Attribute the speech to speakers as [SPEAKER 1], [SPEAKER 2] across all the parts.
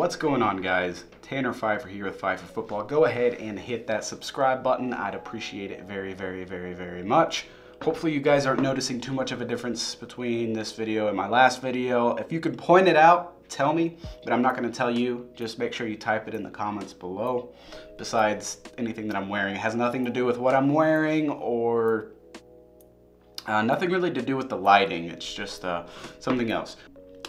[SPEAKER 1] What's going on, guys? Tanner Pfeiffer here with Pfeiffer Football. Go ahead and hit that subscribe button. I'd appreciate it very much. Hopefully you guys aren't noticing too much of a difference between this video and my last video. If you could point it out, tell me, but I'm not going to tell you. Just make sure you type it in the comments below. Besides anything that I'm wearing, it has nothing to do with what I'm wearing or nothing really to do with the lighting. It's just something else.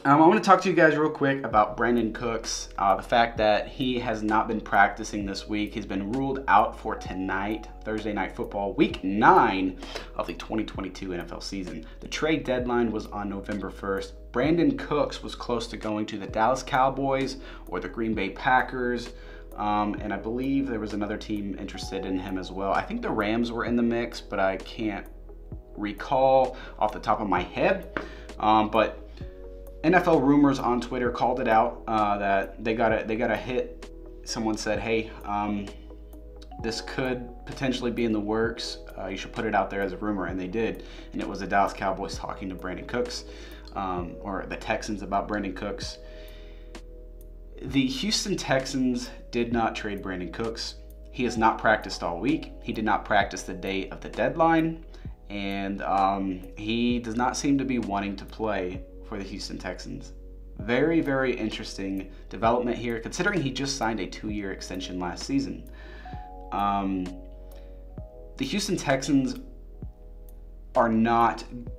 [SPEAKER 1] I want to talk to you guys real quick about Brandin Cooks. The fact that he has not been practicing this week. He's been ruled out for tonight, Thursday Night Football, Week 9 of the 2022 NFL season. The trade deadline was on November 1st. Brandin Cooks was close to going to the Dallas Cowboys or the Green Bay Packers. And I believe there was another team interested in him as well. I think the Rams were in the mix, but I can't recall off the top of my head. But NFL Rumors on Twitter called it out that they got a hit. Someone said, hey, this could potentially be in the works. You should put it out there as a rumor, and they did. And it was the Dallas Cowboys talking to Brandin Cooks, or the Texans about Brandin Cooks. The Houston Texans did not trade Brandin Cooks. He has not practiced all week. He did not practice the day of the deadline, and he does not seem to be wanting to play for the Houston Texans. Very interesting development here, considering he just signed a 2-year extension last season. The Houston Texans are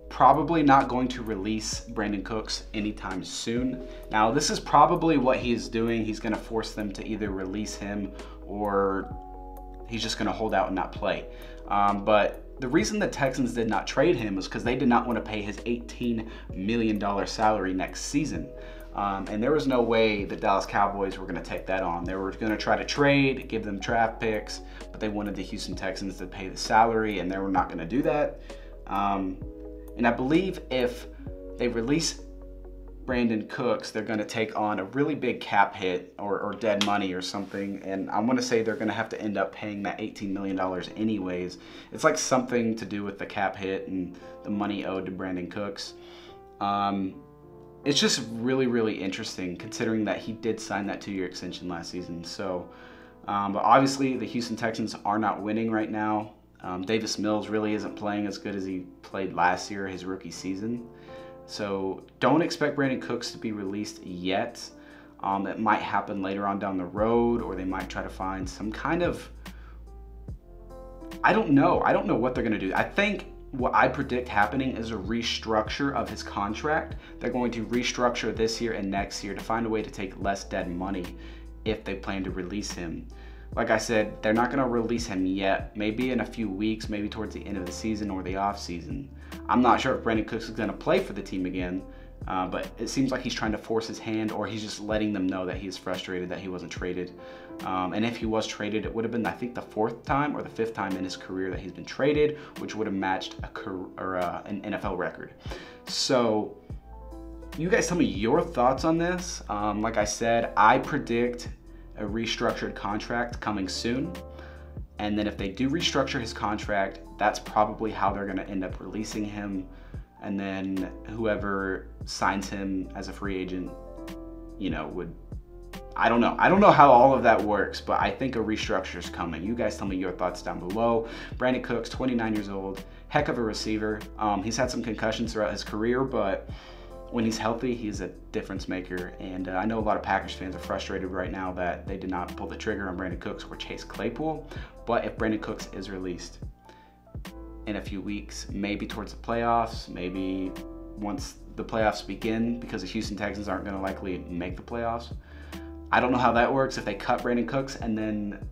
[SPEAKER 1] probably not going to release Brandin Cooks anytime soon. Now, this is probably what he is doing. He's going to force them to either release him or he's just going to hold out and not play. But the reason the Texans did not trade him was because they did not want to pay his $18 million salary next season. And there was no way the Dallas Cowboys were going to take that on. They were going to try to trade, give them draft picks, but they wanted the Houston Texans to pay the salary, and they were not going to do that. And I believe if they release Brandin Cooks, they're going to take on a really big cap hit or dead money or something, and I want to say they're going to have to end up paying that $18 million anyways. It's like something to do with the cap hit and the money owed to Brandin Cooks. It's just really interesting considering that he did sign that 2-year extension last season. So, but obviously the Houston Texans are not winning right now. Davis Mills really isn't playing as good as he played last year, his rookie season. So don't expect Brandin Cooks to be released yet. It might happen later on down the road, or they might try to find some kind of, I don't know what they're going to do. I think what I predict happening is a restructure of his contract. They're going to restructure this year and next year to find a way to take less dead money if they plan to release him. Like I said, they're not going to release him yet. Maybe in a few weeks, maybe towards the end of the season or the off season. I'm not sure if Brandin Cooks is going to play for the team again, but it seems like he's trying to force his hand, or he's just letting them know that he's frustrated that he wasn't traded. And if he was traded, it would have been, I think, the 4th time or the 5th time in his career that he's been traded, which would have matched an NFL record. So you guys tell me your thoughts on this. Like I said, I predict a restructured contract coming soon. And then if they do restructure his contract, that's probably how they're going to end up releasing him. And then whoever signs him as a free agent, you know, I don't know how all of that works, but I think a restructure is coming. You guys tell me your thoughts down below. Brandin Cooks, 29 years old, heck of a receiver. He's had some concussions throughout his career, but when he's healthy, he's a difference maker. And I know a lot of Packers fans are frustrated right now that they did not pull the trigger on Brandin Cooks or Chase Claypool. But if Brandin Cooks is released in a few weeks, maybe towards the playoffs, maybe once the playoffs begin, because the Houston Texans aren't going to likely make the playoffs. I don't know how that works, if they cut Brandin Cooks and then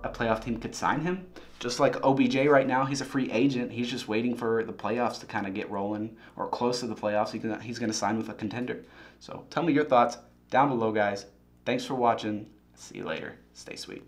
[SPEAKER 1] a playoff team could sign him. Just like OBJ right now, he's a free agent. He's just waiting for the playoffs to kind of get rolling, or close to the playoffs. He's going to sign with a contender. So tell me your thoughts down below, guys. Thanks for watching. See you later. Stay sweet.